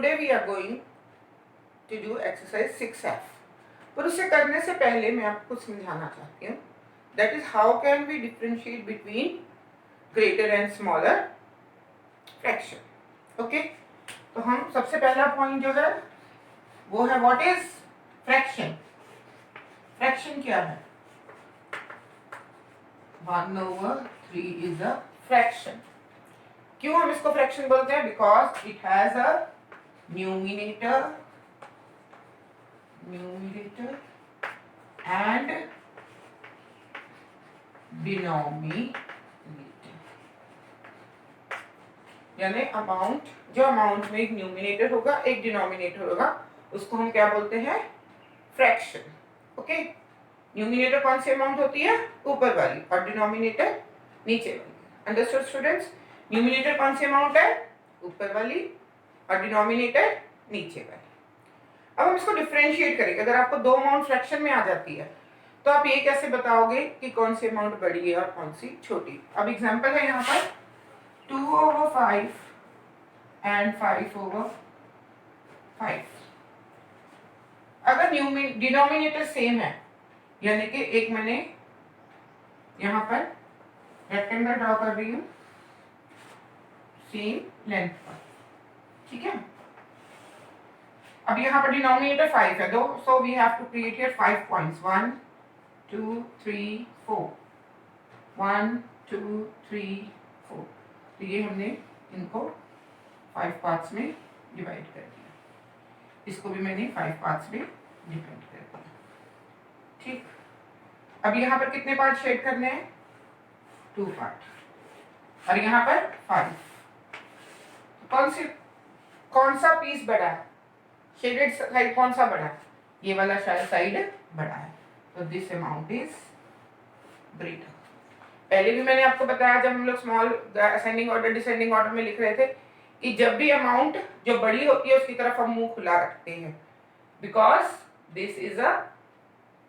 Today we are going to do exercise 6F। पर उससे करने से पहले मैं आपको समझाना चाहती हूँ, that is how can we differentiate between greater and smaller fraction. Okay, तो हम सबसे पहला पॉइंट जो है वो है व्हाट इज फ्रैक्शन। फ्रैक्शन क्या है? 1/3 इज अ फ्रैक्शन। क्यों हम इसको फ्रैक्शन बोलते हैं? Because it has a numerator and denominator, यानी अमाउंट, जो अमाउंट में एक न्यूमिनेटर होगा एक डिनोमिनेटर होगा, उसको हम क्या बोलते हैं? फ्रैक्शन। ओके, न्यूमिनेटर कौन सी अमाउंट होती है? ऊपर वाली, और डिनोमिनेटर नीचे वाली। Understood students? न्यूमिनेटर कौन सी अमाउंट है? ऊपर वाली, और डिनोमिनेटर नीचे वाली। अब हम इसको डिफरेंशिएट करेंगे। अगर आपको दो अमाउंट फ्रैक्शन में आ जाती है तो आप ये कैसे बताओगे कि कौन सी अमाउंट बड़ी है और कौन सी छोटी? अब एग्जांपल है यहाँ पर 2/5 एंड 5/5। अगर डिनोमिनेटर सेम है, यानी कि एक मैंने यहाँ पर रेक्टेंगल ड्रॉ कर रही हूँ सेम लेंथ पर, ठीक है। अब यहाँ पर डिनोमिनेटर 5 है, दो, so we have to create here 5 points, 1 2 3 4, 1 2 3 4। तो ये हमने इनको 5 पार्ट्स में डिवाइड कर दिया, इसको भी मैंने 5 पार्ट्स में डिवाइड कर दिया, ठीक। अब यहाँ पर कितने पार्ट शेड करने हैं? 2 पार्ट, और यहाँ पर 5। कौन सा पीस बड़ा है? शेडेड साइड कौन सा बड़ा है? ये वाला साइड बड़ा है, तो दिस अमाउंट इज ग्रेटर। पहले भी मैंने आपको बताया जब हम लोग small ascending order descending order में लिख रहे थे कि जब भी अमाउंट जो बड़ी होती है उसकी तरफ हम मुंह खुला रखते हैं, बिकॉज दिस इज अ,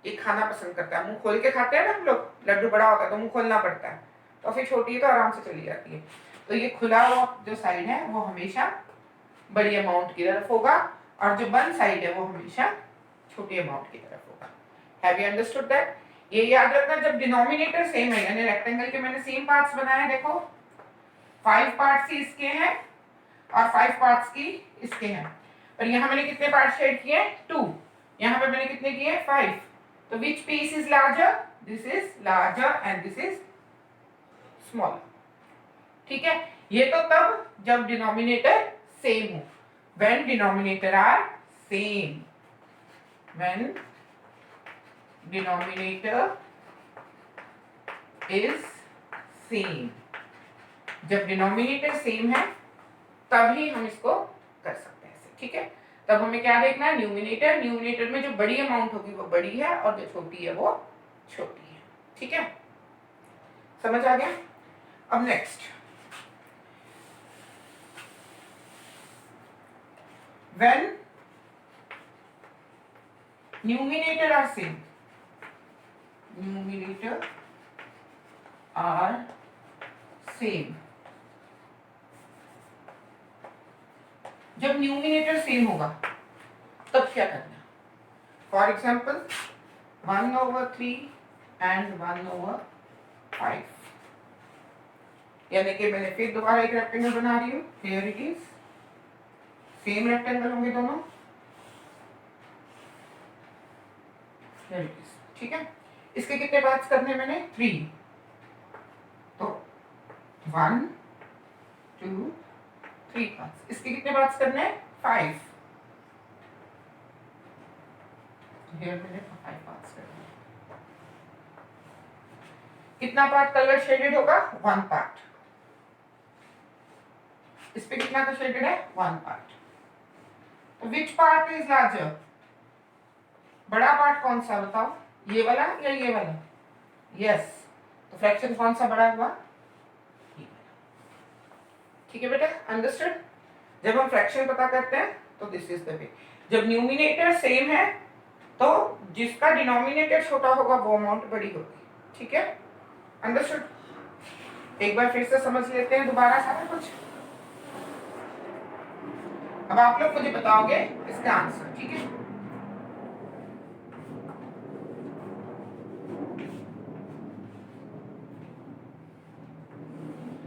ये खाना पसंद करता है, मुंह खोल के खाते हैं ना हम लोग। लड्डू बड़ा होता है तो मुंह खोलना पड़ता है, तो फिर छोटी है तो आराम से चली जाती है। तो ये खुला हुआ जो साइड है वो हमेशा बड़ी अमाउंट की तरफ होगा, और जो बंद साइड है वो हमेशा छोटी अमाउंट की तरफ होगा। Have you understood that? ये याद रखना, जब डिनोमिनेटर सेम है, यानी रेक्टेंगल के मैंने सेम पार्ट्स बनाए, देखो 5 पार्ट्स ही इसके हैं और 5 पार्ट्स की इसके हैं, पर यहाँ मैंने कितने पार्ट शेड किए? 2। यहाँ पे मैंने कितने किए? 5। तो which piece is larger? This is larger and this is smaller, ठीक है। ये तो तब जब डिनोमिनेटर सेम हो, when denominator are same, when denominator is same, जब डिनोमिनेटर सेम है तभी हम इसको कर सकते हैं ऐसे, ठीक है। तब हमें क्या देखना है? न्यूमिनेटर में जो बड़ी अमाउंट होगी वो बड़ी है और जो छोटी है वो छोटी है, ठीक है। समझ आ गया? अब next, when numerator are same, numerator are same, जब न्यूमिनेटर सेम होगा तब क्या करना? फॉर एग्जाम्पल 1/3 एंड 1/5, यानी कि मैंने फिर दोबारा एक रेक्टेंगल बना रही हूँ, here it is, same rectangle होंगे दोनों, ठीक है। इसके कितने पार्ट्स करने मैंने? 3। तो 1 2 3 पार्ट्स। इसके कितने पार्ट्स करने? 5। हियर मैंने 5 पार्ट्स करने। कितना पार्ट कलर शेडेड होगा? 1 पार्ट। इस पे कितना का शेडेड है? 1 part. Which part is larger? बड़ा पार्ट कौन सा बताओ? ये वाला या ये वाला? यस, तो फ्रैक्शन कौन सा बड़ा हुआ? ये वाला, ठीक है बेटा, अंडरस्टूड? जब हम फ्रैक्शन पता करते हैं तो दिस इज द वे। जब न्यूमिनेटर सेम है तो जिसका डिनोमिनेटर छोटा होगा वो अमाउंट बड़ी होगी, ठीक है, अंडरस्टूड? एक बार फिर से समझ लेते हैं दोबारा सारा कुछ। अब आप लोग मुझे बताओगे इसका आंसर, ठीक है।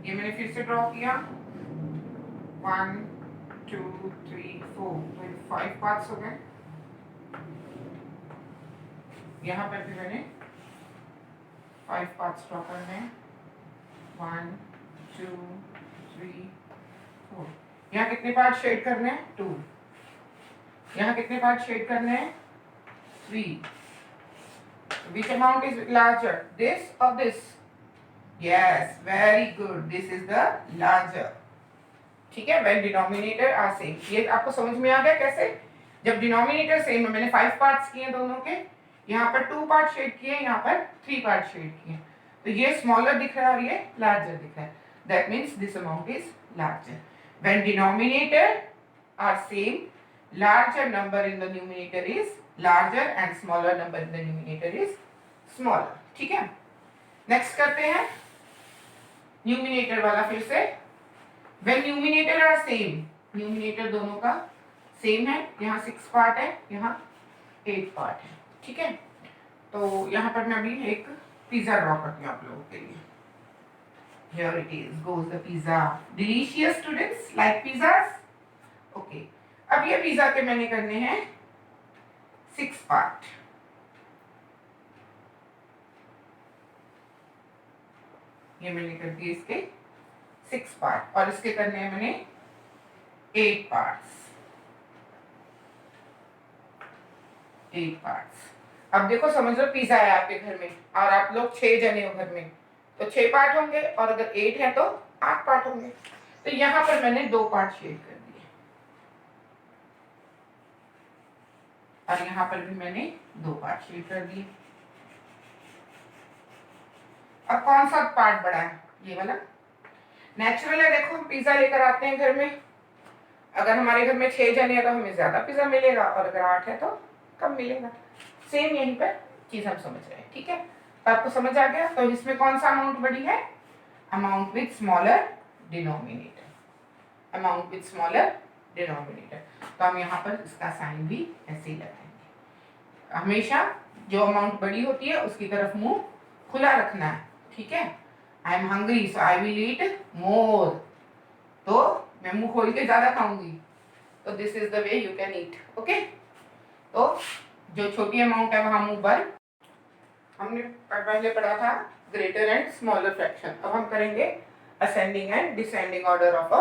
ये मैंने फिर से ड्रॉ किया, 1 2 3 4, 5 पार्ट्स हो गए। यहाँ पर भी मैंने 5 पार्ट्स ड्रॉ करने हैं, 1 2 3 4। यहाँ कितने पार्ट शेड करने हैं? 2। यहाँ कितने पार्ट शेड करने हैं? 3। Which amount is larger, this or this? Yes, very good. This is the larger. ठीक है, when denominator are same. ये आपको समझ में आ गया कैसे? जब डिनोमिनेटर सेम है, मैंने 5 पार्ट्स किए दोनों के, यहाँ पर 2 पार्ट शेड किए, यहाँ पर 3 पार्ट शेड किए, तो ये स्मॉलर दिख रहा है और ये लार्जर दिख रहा है। That means this amount is larger. When denominator are same, larger number in the numerator is larger and smaller number in the numerator is smaller. ठीक है, नेक्स्ट करते हैं न्यूमिनेटर वाला फिर से। When numerator are same, numerator दोनों का same है, यहाँ 6 पार्ट है, यहाँ 8 पार्ट है, ठीक है। तो यहाँ पर मैं अभी एक पिज्जा ड्रॉ करती हूँ आप लोगों के लिए। Here it is, goes the pizza. Delicious students, like pizzas? Okay. अब ये पिज्जा के मैंने करने हैं 6 पार्ट। ये मैंने कर दिए इसके 6 पार्ट और इसके करने हैं मैंने 8 पार्ट्स। 8 पार्ट्स। अब देखो, समझ लो पिज्जा है आपके घर में और आप लोग 6 जने हो घर में, तो 6 पार्ट होंगे, और अगर 8 है तो 8 पार्ट होंगे। तो यहाँ पर मैंने 2 पार्ट शेड कर दिए और यहाँ पर भी मैंने 2 पार्ट शेड कर दिए। अब कौन सा पार्ट बड़ा है? ये वाला। नेचुरल है, देखो हम पिज्जा लेकर आते हैं घर में, अगर हमारे घर में 6 जने हैं तो हमें ज्यादा पिज्जा मिलेगा, और अगर 8 है तो कम मिलेगा। सेम यहीं पर चीज हम समझ रहे हैं, ठीक है। तो आपको समझ आ गया। तो इसमें कौन सा अमाउंट बड़ी है? Amount with smaller denominator. Amount with smaller denominator. तो हम यहाँ पर इसका साइन भी ऐसे ही लगाएंगे। हमेशा जो अमाउंट बड़ी होती है उसकी तरफ मुंह खुला रखना है, ठीक है। I am hungry so I will eat more, तो मैं मुंह खोल के ज्यादा खाऊंगी, तो this is the way you can eat, okay. तो जो छोटी अमाउंट है वहां मुंह बंद। हमने पहले पढ़ा था ग्रेटर एंड स्मॉलर फ्रैक्शन, अब हम करेंगे ascending and descending order of a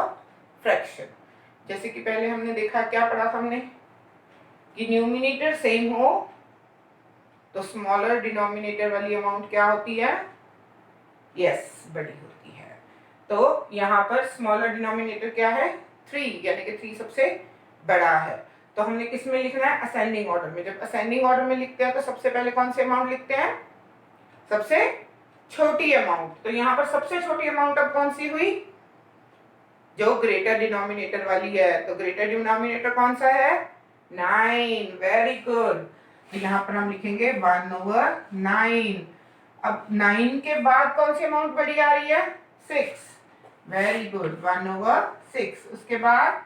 fraction. जैसे कि पहले हमने देखा, क्या पढ़ा था हमने, कि न्यूमिनेटर सेम हो तो स्मॉलर डिनोमिनेटर वाली अमाउंट क्या होती है? यस, बड़ी होती है। तो यहाँ पर स्मॉलर डिनोमिनेटर क्या है? 3, यानी कि 3 सबसे बड़ा है। तो हमने किस में लिखना है? असेंडिंग ऑर्डर में। जब असेंडिंग ऑर्डर में लिखते हैं तो सबसे पहले कौन से अमाउंट लिखते हैं? सबसे छोटी अमाउंट। तो यहाँ पर सबसे छोटी अमाउंट अब कौन सी हुई? जो ग्रेटर डिनोमिनेटर वाली है। तो ग्रेटर डिनोमिनेटर कौन सा है? 9। Very good. तो यहाँ पर हम लिखेंगे 1/9। अब 9 के बाद कौन सी अमाउंट बड़ी आ रही है? 6। Very good, 1/6। उसके बाद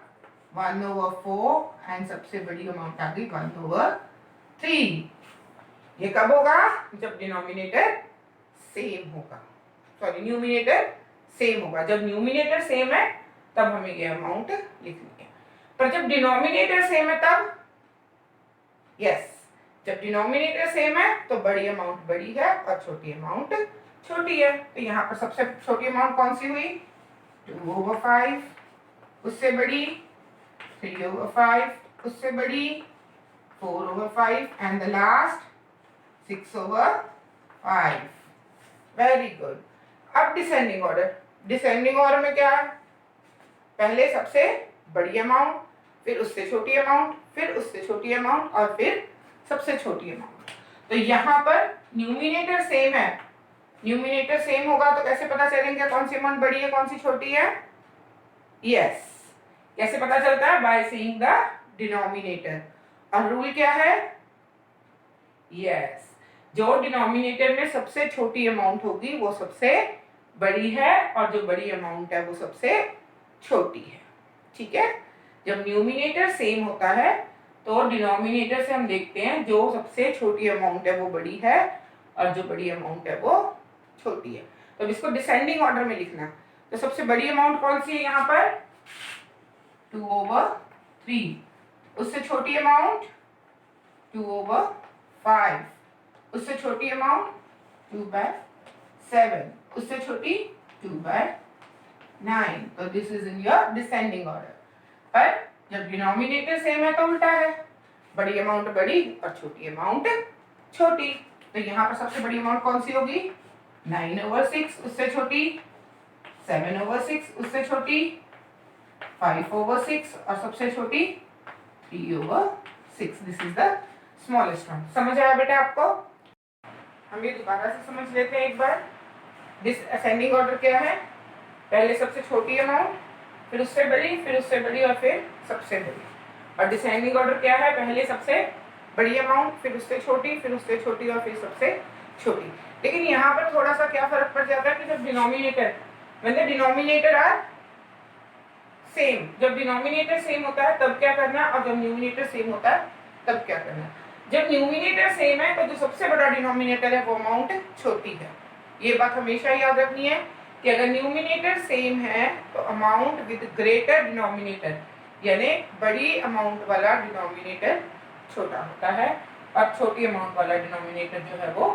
1/4 एंड सबसे बड़ी अमाउंट आ गई 1/3। ये कब होगा? जब डिनोमिनेटर सेम होगा, सॉरी न्यूमिनेटर सेम होगा। जब न्यूमिनेटर सेम है तब हमें ये अमाउंट लिखनी है, पर जब डिनोमिनेटर सेम है तब, यस, जब डिनोमिनेटर सेम है तो बड़ी अमाउंट बड़ी है और छोटी अमाउंट छोटी है। तो यहाँ पर सबसे छोटी अमाउंट कौन सी हुई? 2/5। उससे बड़ी 3/5, उससे बड़ी 4/5 and the last 6/5। Very good. अब डिसेंडिंग ऑर्डर। डिसेंडिंग ऑर्डर में क्या है? पहले सबसे बड़ी अमाउंट, फिर उससे छोटी अमाउंट, फिर उससे छोटी अमाउंट और फिर सबसे छोटी अमाउंट। तो यहाँ पर न्यूमिनेटर सेम है। न्यूमिनेटर सेम होगा तो कैसे पता चलेंगे कौन सी अमाउंट बड़ी है कौन सी छोटी है? यस, कैसे पता चलता है? By seeing the denominator. और रूल क्या है? यस, जो डिनोमिनेटर में सबसे छोटी अमाउंट होगी वो सबसे बड़ी है और जो बड़ी अमाउंट है वो सबसे छोटी है, ठीक है। जब न्यूमिनेटर सेम होता है तो डिनोमिनेटर से हम देखते हैं जो सबसे छोटी अमाउंट है वो बड़ी है और जो बड़ी अमाउंट है वो छोटी है। तो अब इसको डिसेंडिंग ऑर्डर में लिखना। तो सबसे बड़ी अमाउंट कौन सी है यहाँ पर 2/3, उससे छोटी अमाउंट 2/5, उससे छोटी अमाउंट 2/7, उससे छोटी 2/9। तो this is in your descending order. पर जब डिनोमिनेटर सेम है तो उल्टा है, बड़ी अमाउंट बड़ी और छोटी अमाउंट छोटी। तो यहाँ पर सबसे बड़ी अमाउंट कौन सी होगी 9/6, उससे छोटी 7/6, उससे छोटी 5/6 और सबसे छोटी 3/6। This is the smallest one. समझ आया बेटा आपको? हम ये दोबारा से समझ लेते हैं एक बार। दिस असेंडिंग ऑर्डर क्या है, पहले सबसे छोटी अमाउंट, फिर उससे बड़ी, फिर उससे बड़ी और फिर सबसे बड़ी। और डिसेंडिंग ऑर्डर क्या है, पहले सबसे बड़ी अमाउंट, फिर उससे छोटी, फिर उससे छोटी और फिर सबसे छोटी। लेकिन यहाँ पर थोड़ा सा क्या फर्क पड़ जाता है कि जब डिनोमिनेटर डिनोमिनेटर आर सेम, जब डिनोमिनेटर सेम होता है तब क्या करना और जब न्यूमिनेटर सेम होता है तब क्या करना। जब न्यूमिनेटर सेम है तो जो सबसे बड़ा डिनोमिनेटर है वो अमाउंट छोटी है। ये बात हमेशा याद रखनी है कि अगर न्यूमिनेटर सेम है तो अमाउंट विद ग्रेटर डिनोमिनेटर, यानी बड़ी अमाउंट वाला डिनोमिनेटर छोटा होता है और छोटी अमाउंट वाला डिनोमिनेटर जो है वो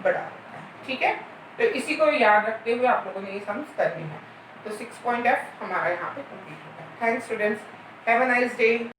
बड़ा होता है। ठीक है, तो इसी को याद रखते हुए आप लोगों ने ये सम्स करनी है। तो 6 पॉइंट F हमारा यहाँ पे कंप्लीट होता है। Thanks students, have a nice day.